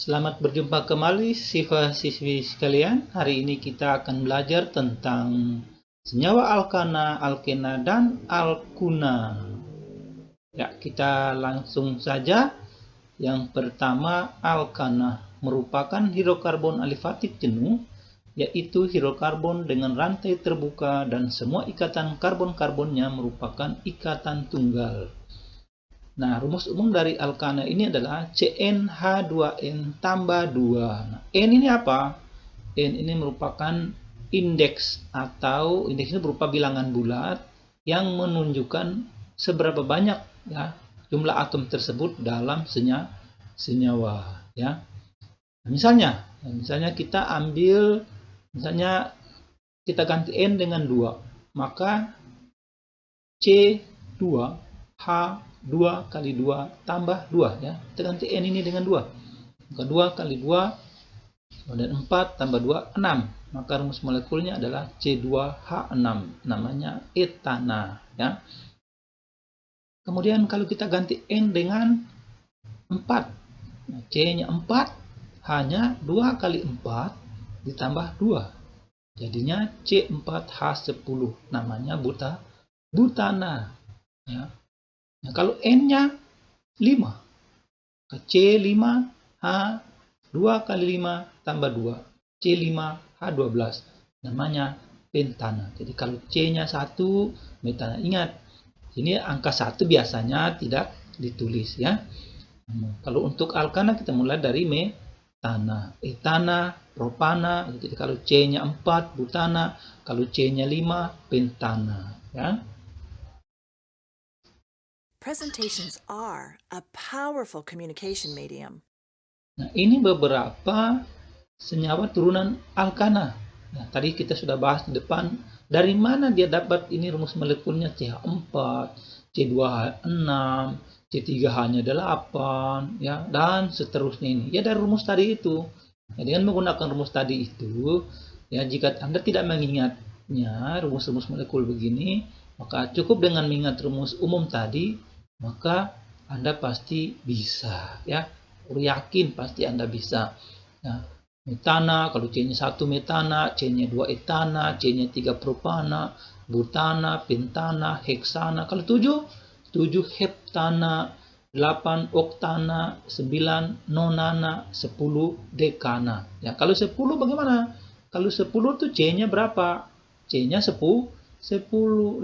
Selamat berjumpa kembali siswa-siswi sekalian. Hari ini kita akan belajar tentang senyawa alkana, alkena, dan alkuna. Ya, kita langsung saja. Yang pertama, alkana merupakan hidrokarbon alifatik jenuh, yaitu hidrokarbon dengan rantai terbuka dan semua ikatan karbon-karbonnya merupakan ikatan tunggal. Nah, rumus umum dari alkana ini adalah CnH2n tambah 2. Nah, N ini apa? N ini merupakan indeks, atau indeks ini berupa bilangan bulat yang menunjukkan seberapa banyak ya jumlah atom tersebut dalam senyawa ya. Misalnya kita ambil, misalnya kita ganti N dengan 2, maka C2H 2 kali 2 tambah 2 ya. Kita ganti N ini dengan 2. Maka 2 kali 2 dan 4 tambah 2 6. Maka rumus molekulnya adalah C2H6, namanya etana ya. Kemudian kalau kita ganti N dengan 4. Nah, C-nya 4, H-nya 2 kali 4 ditambah 2. Jadinya C4H10, namanya butana ya. Nah, kalau N-nya 5, C5H 2 kali 5 tambah 2, C5H12, namanya pentana. Jadi kalau C-nya 1, metana. Ingat, ini angka 1 biasanya tidak ditulis ya. Kalau untuk alkana kita mulai dari metana, etana, propana. Jadi kalau C-nya 4, butana, kalau C-nya 5, pentana ya. Presentations are a powerful communication medium. Nah, ini beberapa senyawa turunan alkana. Nah, tadi kita sudah bahas di depan, dari mana dia dapat ini rumus molekulnya CH4, C2H6, C3H-nya 8, ya, dan seterusnya ini. Ya dari rumus tadi itu. Nah, dengan menggunakan rumus tadi itu, ya jika Anda tidak mengingatnya rumus-rumus molekul begini, maka cukup dengan mengingat rumus umum tadi, maka Anda pasti bisa ya. Yakin pasti Anda bisa. Ya. Metana, kalau C-nya 1 metana, C-nya 2 etana, C-nya 3 propana, butana, pentana, heksana. Kalau 7 heptana, 8 oktana, 9 nonana, 10 dekana. Ya, kalau 10 bagaimana? Kalau 10 tuh C-nya berapa? C-nya 10.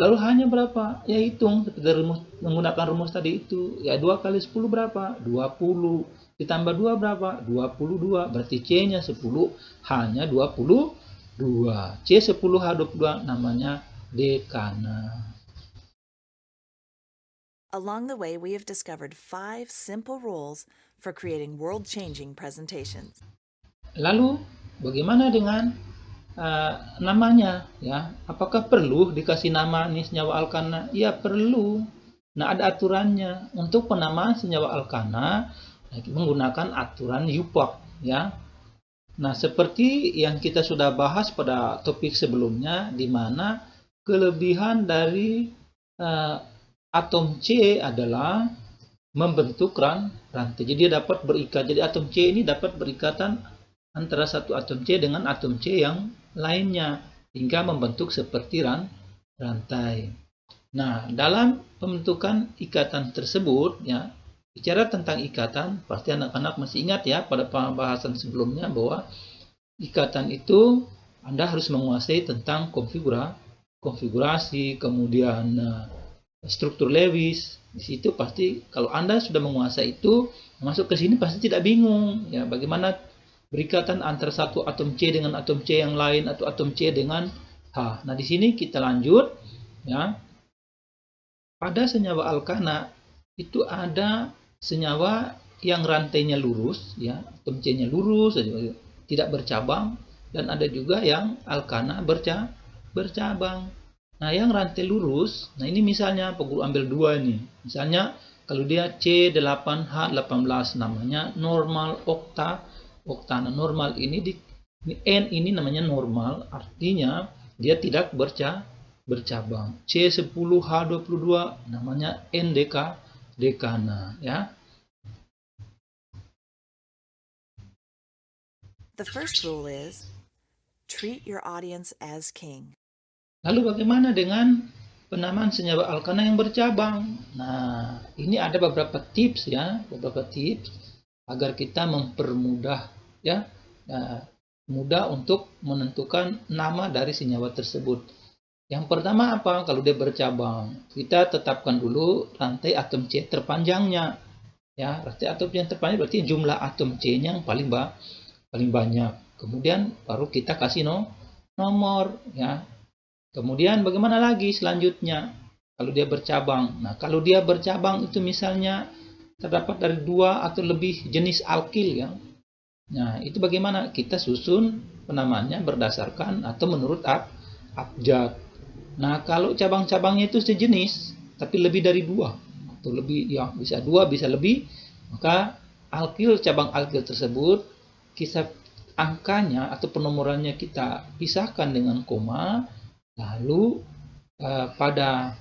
Lalu hanya berapa? Ya hitung seperti menggunakan rumus tadi itu. Ya 2 kali 10 berapa? 20. Ditambah 2 berapa? 22. Berarti C-nya 10, H-nya 22. C10H22 namanya dekana. Along the way, we have discovered 5 simple rules for creating world-changing presentations. Lalu bagaimana dengan namanya ya? Apakah perlu dikasih nama nih senyawa alkana? Ya perlu. Nah, ada aturannya. Untuk penamaan senyawa alkana menggunakan aturan UPOC ya. Nah, seperti yang kita sudah bahas pada topik sebelumnya, di mana kelebihan dari atom C adalah membentuk rantai. Jadi dia dapat berikat. Jadi atom C ini dapat berikatan antara satu atom C dengan atom C yang lainnya hingga membentuk seperti rantai. Nah, dalam pembentukan ikatan tersebut ya, bicara tentang ikatan, pasti anak-anak masih ingat ya pada pembahasan sebelumnya bahwa ikatan itu Anda harus menguasai tentang konfigurasi, kemudian struktur Lewis. Di situ pasti kalau Anda sudah menguasai itu, masuk ke sini pasti tidak bingung ya bagaimana berikatan antara satu atom C dengan atom C yang lain atau atom C dengan H. Nah, di sini kita lanjut ya. Pada senyawa alkana itu ada senyawa yang rantainya lurus ya, atom C-nya lurus tidak bercabang, dan ada juga yang alkana bercabang. Nah, yang rantai lurus, nah ini misalnya guru ambil 2 nih. Misalnya kalau dia C8H18 namanya normal oktana. Normal ini N ini namanya normal, artinya dia tidak bercabang. C10H22 namanya N dekana ya. The first rule is treat your audience as king. Lalu bagaimana dengan penamaan senyawa alkana yang bercabang? Nah, ini ada beberapa tips ya, agar kita mempermudah ya, mudah untuk menentukan nama dari senyawa tersebut. Yang pertama apa? Kalau dia bercabang, kita tetapkan dulu rantai atom C terpanjangnya. Ya, rantai atom C yang terpanjang berarti jumlah atom C-nya yang paling banyak. Kemudian baru kita kasih nomor ya. Kemudian bagaimana lagi selanjutnya? Kalau dia bercabang. Nah, kalau dia bercabang itu misalnya terdapat dari 2 atau lebih jenis alkil ya. Nah, itu bagaimana? Kita susun penamaannya berdasarkan atau menurut abjad. Nah, kalau cabang-cabangnya itu sejenis, tapi lebih dari 2, atau lebih, ya bisa 2, bisa lebih, maka cabang alkil tersebut, kita angkanya atau penomorannya kita pisahkan dengan koma, lalu pada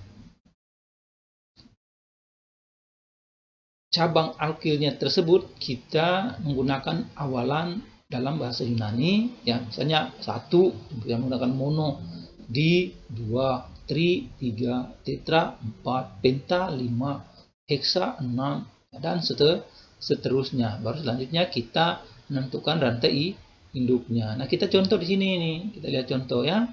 cabang alkilnya tersebut kita menggunakan awalan dalam bahasa Yunani, ya misalnya 1 kita menggunakan mono, di 2 tri, 3 tetra, 4 penta, 5 heksa, 6 dan seterusnya. Baru selanjutnya kita menentukan rantai induknya. Nah, kita contoh di sini nih. Kita lihat contoh ya.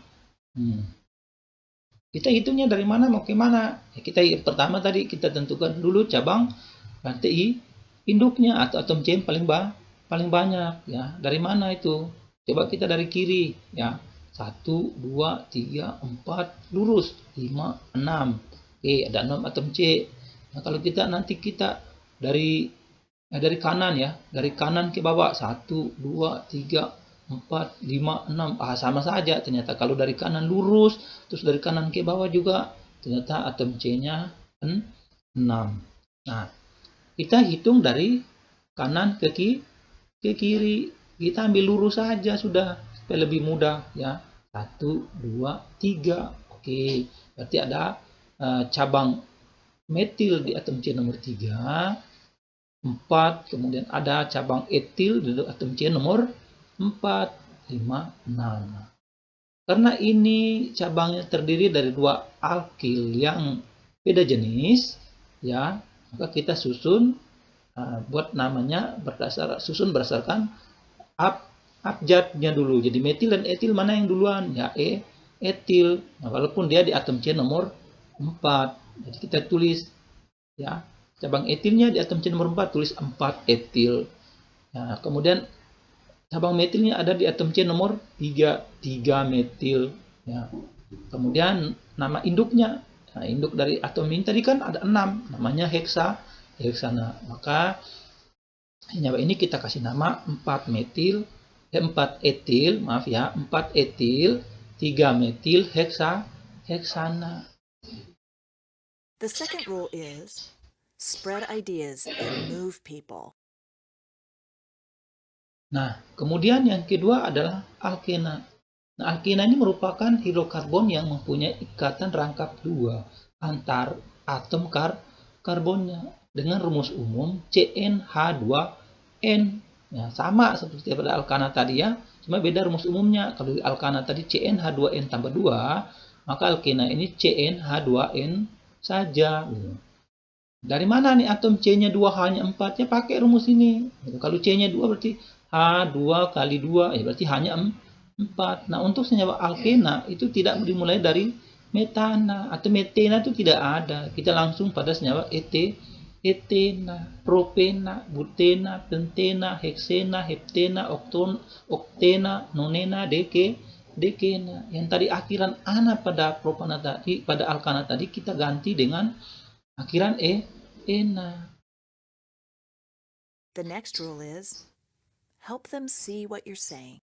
Kita hitungnya dari mana mau ke mana? Ya, pertama tadi kita tentukan dulu cabang rantai induknya atau atom C paling banyak ya. Dari mana itu? Coba kita dari kiri ya. 1, 2, 3, 4 lurus, 5, 6. Oke, ada 6 atom C. Nah, kalau kita dari kanan ya, dari kanan ke bawah 1, 2, 3, 4, 5, 6. Sama saja ternyata. Kalau dari kanan lurus, terus dari kanan ke bawah juga ternyata atom C-nya 6. Nah, kita hitung dari kanan ke kiri. Kita ambil lurus saja sudah, supaya lebih mudah ya. 1, 2, 3. Oke, berarti ada cabang metil di atom C nomor 3. 4, kemudian ada cabang etil di atom C nomor 4, 5, 6. Karena ini cabangnya terdiri dari 2 alkil yang beda jenis, ya, maka kita susun buat namanya berdasarkan abjadnya dulu. Jadi metil dan etil mana yang duluan? Ya etil. Nah, walaupun dia di atom C nomor 4. Jadi kita tulis ya, cabang etilnya di atom C nomor 4, tulis 4 etil. Nah, kemudian cabang metilnya ada di atom C nomor 3 metil ya. Kemudian nama induknya. Nah, induk dari atom ini tadi kan ada 6, namanya heksana. Maka senyawa ini kita kasih nama 4 etil, maaf ya, 4 etil, 3 metil heksana. The second rule is spread ideas and move people. Nah, kemudian yang kedua adalah alkena. Nah, alkena ini merupakan hidrokarbon yang mempunyai ikatan rangkap 2 antar atom karbonnya dengan rumus umum CnH2n. Ya, sama seperti pada alkana tadi ya, cuma beda rumus umumnya. Kalau di alkana tadi CnH2n tambah 2, maka alkena ini CnH2n saja. Dari mana nih atom C-nya 2, hanya 4? Ya pakai rumus ini. Kalau C-nya 2 berarti H2 kali 2, ya berarti hanya 4. Nah, untuk senyawa alkena itu tidak dimulai dari metana atau metena, itu tidak ada. Kita langsung pada senyawa etena, propena, butena, pentena, heksena, heptena, oktena, nonena, dekena. Yang tadi akhiran ana pada propana tadi, pada alkana tadi kita ganti dengan akhiran ena. The next rule is help them see what you're saying.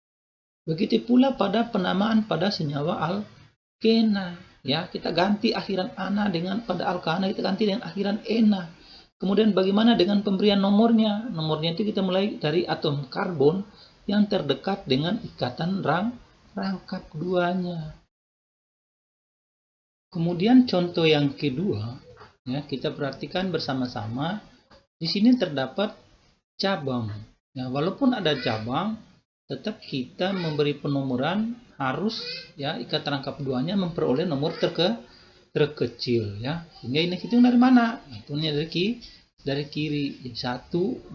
Begitu pula pada penamaan pada senyawa alkena. Ya, kita ganti akhiran ana dengan pada alkana kita ganti dengan akhiran ena. Kemudian bagaimana dengan pemberian nomornya? Nomornya itu kita mulai dari atom karbon yang terdekat dengan ikatan rangkap 2-nya. Kemudian contoh yang kedua, ya, kita perhatikan bersama-sama. Di sini terdapat cabang. Ya, walaupun ada cabang, tetap kita memberi penomoran harus ya ikat rangkap 2-nya memperoleh nomor terkecil ya. Sehingga ini hitung dari mana? Hitungnya dari kiri. 1, 2,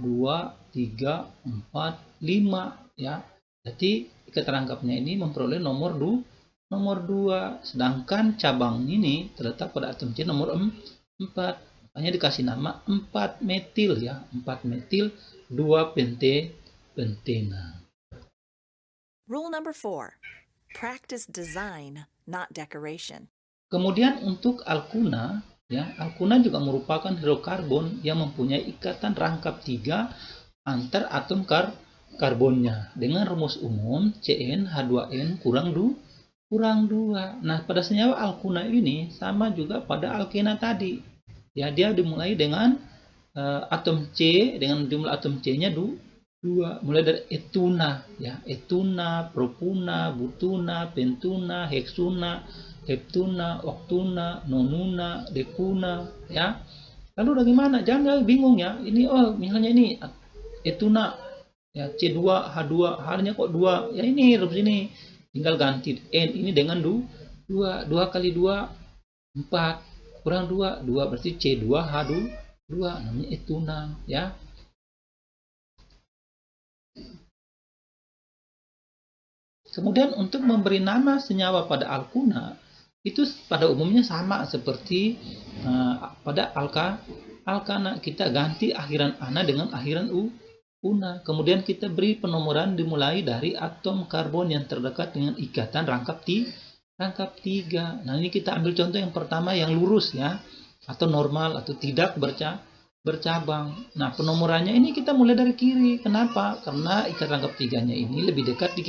3, 4, 5 ya. Jadi ikat rangkapnya ini memperoleh nomor 2, sedangkan cabang ini terletak pada atom C nomor 4. Makanya dikasih nama 4 metil ya, 4 metil 2 pentena. Rule number 4. Practice design, not decoration. Kemudian untuk alkuna, ya, alkuna juga merupakan hidrokarbon yang mempunyai ikatan rangkap 3 antar atom karbonnya dengan rumus umum CnH2n kurang 2. Nah, pada senyawa alkuna ini sama juga pada alkena tadi. Ya, dia dimulai dengan atom C dengan jumlah atom C-nya 2. Mulai dari etuna, ya, etuna, propuna, butuna, pentuna, heksuna, heptuna, oktuna, nonuna, dekuna, ya. Lalu bagaimana? Jangan bingung ya. Ini misalnya ini etuna ya C2 H2, H-nya kok 2. Ya ini rumus ini. Tinggal ganti N ini dengan 2. 2 kali 2 4 kurang 2 berarti C2 H2 namanya etuna ya. Kemudian untuk memberi nama senyawa pada alkuna itu pada umumnya sama seperti pada alkana, kita ganti akhiran ana dengan akhiran una. Kemudian kita beri penomoran dimulai dari atom karbon yang terdekat dengan ikatan rangkap 3. Nah, ini kita ambil contoh yang pertama yang lurus ya, atau normal atau tidak bercabang. Nah, penomorannya ini kita mulai dari kiri. Kenapa? Karena ikatan rangkap 3-nya ini lebih dekat di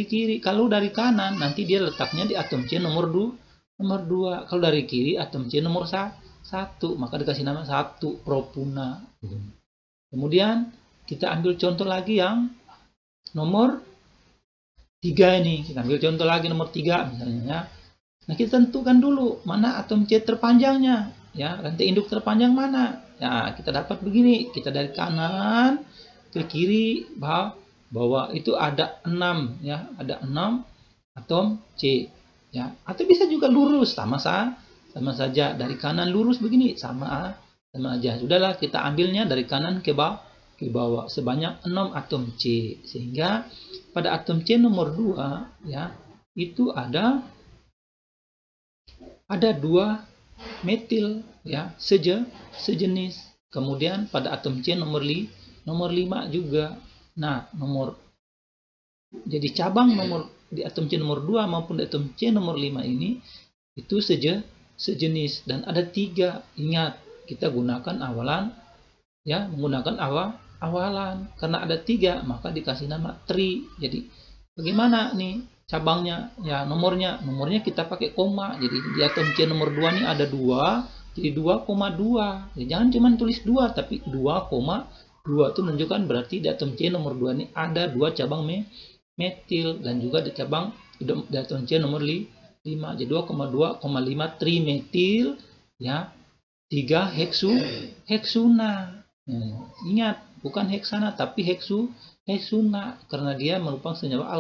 kiri. Kalau dari kanan nanti dia letaknya di atom C nomor 2. Kalau dari kiri atom C nomor 1, maka dikasih nama 1 propuna. Kemudian kita ambil contoh lagi yang nomor 3 ini. Kita ambil contoh lagi nomor 3 misalnya. Nah, kita tentukan dulu mana atom C terpanjangnya, ya, rantai induk terpanjang mana. Ya, kita dapat begini. Kita dari kanan ke kiri bahwa itu ada 6 ya, ada 6 atom C ya. Atau bisa juga lurus sama saja dari kanan lurus begini sama aja. Sudahlah, kita ambilnya dari kanan ke bawah sebanyak 6 atom C, sehingga pada atom C nomor 2 ya itu ada 2 metil ya sejenis. Kemudian pada atom C nomor 5 juga. Nah, jadi cabang nomor di atom C nomor 2 maupun di atom C nomor 5 ini itu sejenis dan ada 3. Ingat, kita gunakan awalan ya, menggunakan awalan karena ada 3 maka dikasih nama tri. Jadi bagaimana nih cabangnya ya, nomornya kita pakai koma. Jadi di atom C nomor 2 ini ada 2, jadi 2,2. Ya, jangan cuma tulis 2 tapi 2,2 itu menunjukkan berarti di atom C nomor 2 ini ada 2 cabang metil dan juga di atom C nomor 5. Jadi 2,5 trimetil ya, 3 heksuna. Ingat, bukan heksana tapi heksuna karena dia merupakan senyawa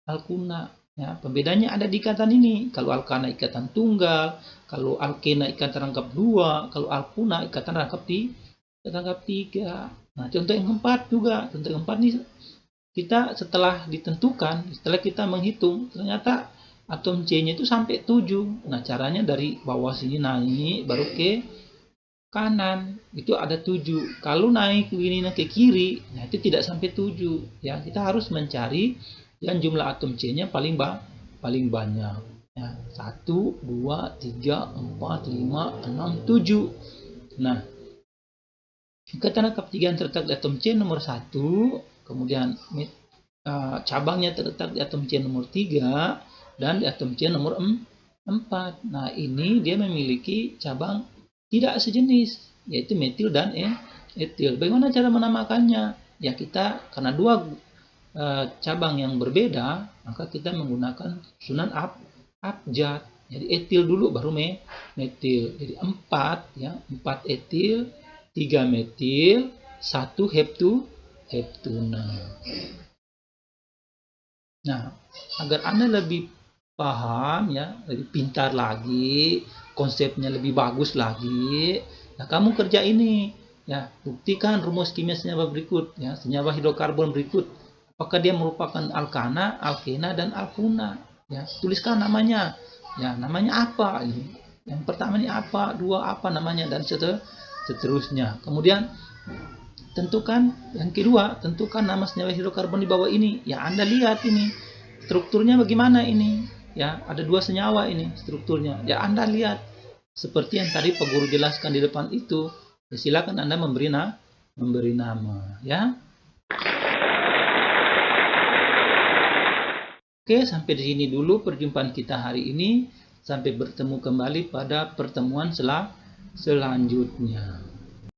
alkuna. Ya, pembedanya ada di ikatan ini. Kalau alkana ikatan tunggal, kalau alkena ikatan rangkap 2, kalau alkuna ikatan rangkap 3. Nah, contoh yang keempat juga. Contoh yang keempat nih, kita setelah kita menghitung, ternyata atom C-nya itu sampai 7. Nah, caranya dari bawah sini naik, baru ke kanan. Itu ada 7. Kalau naik ini ke kiri, nah itu tidak sampai 7. Ya, kita harus mencari yang jumlah atom C-nya paling banyak. Ya, 1, 2, 3, 4, 5, 6, 7. Nah, ikatan rangkap 3 yang terletak di atom C nomor 1, kemudian cabangnya terletak di atom C nomor 3 dan di atom C nomor 4. Nah, ini dia memiliki cabang tidak sejenis, yaitu metil dan etil. Bagaimana cara menamakannya? Ya, kita karena 2 cabang yang berbeda, maka kita menggunakan susunan abjad. Jadi etil dulu baru metil. Jadi 4 ya, 4 etil, 3 metil, 1 heptuna. Nah, agar Anda lebih paham ya, lebih pintar lagi, konsepnya lebih bagus lagi, nah kamu kerja ini ya, buktikan rumus kimia senyawa berikut ya, senyawa hidrokarbon berikut. Apakah dia merupakan alkana, alkena, dan alkuna? Ya, tuliskan namanya. Ya, namanya apa ini? Yang pertama ini apa, dua apa namanya, dan seterusnya. Kemudian tentukan yang kedua, tentukan nama senyawa hidrokarbon di bawah ini. Ya, Anda lihat ini strukturnya bagaimana ini. Ya, ada dua senyawa ini strukturnya. Ya, Anda lihat seperti yang tadi Pak Guru jelaskan di depan itu. Ya, silakan Anda memberi nama, ya. Oke, sampai di sini dulu perjumpaan kita hari ini. Sampai bertemu kembali pada pertemuan selanjutnya.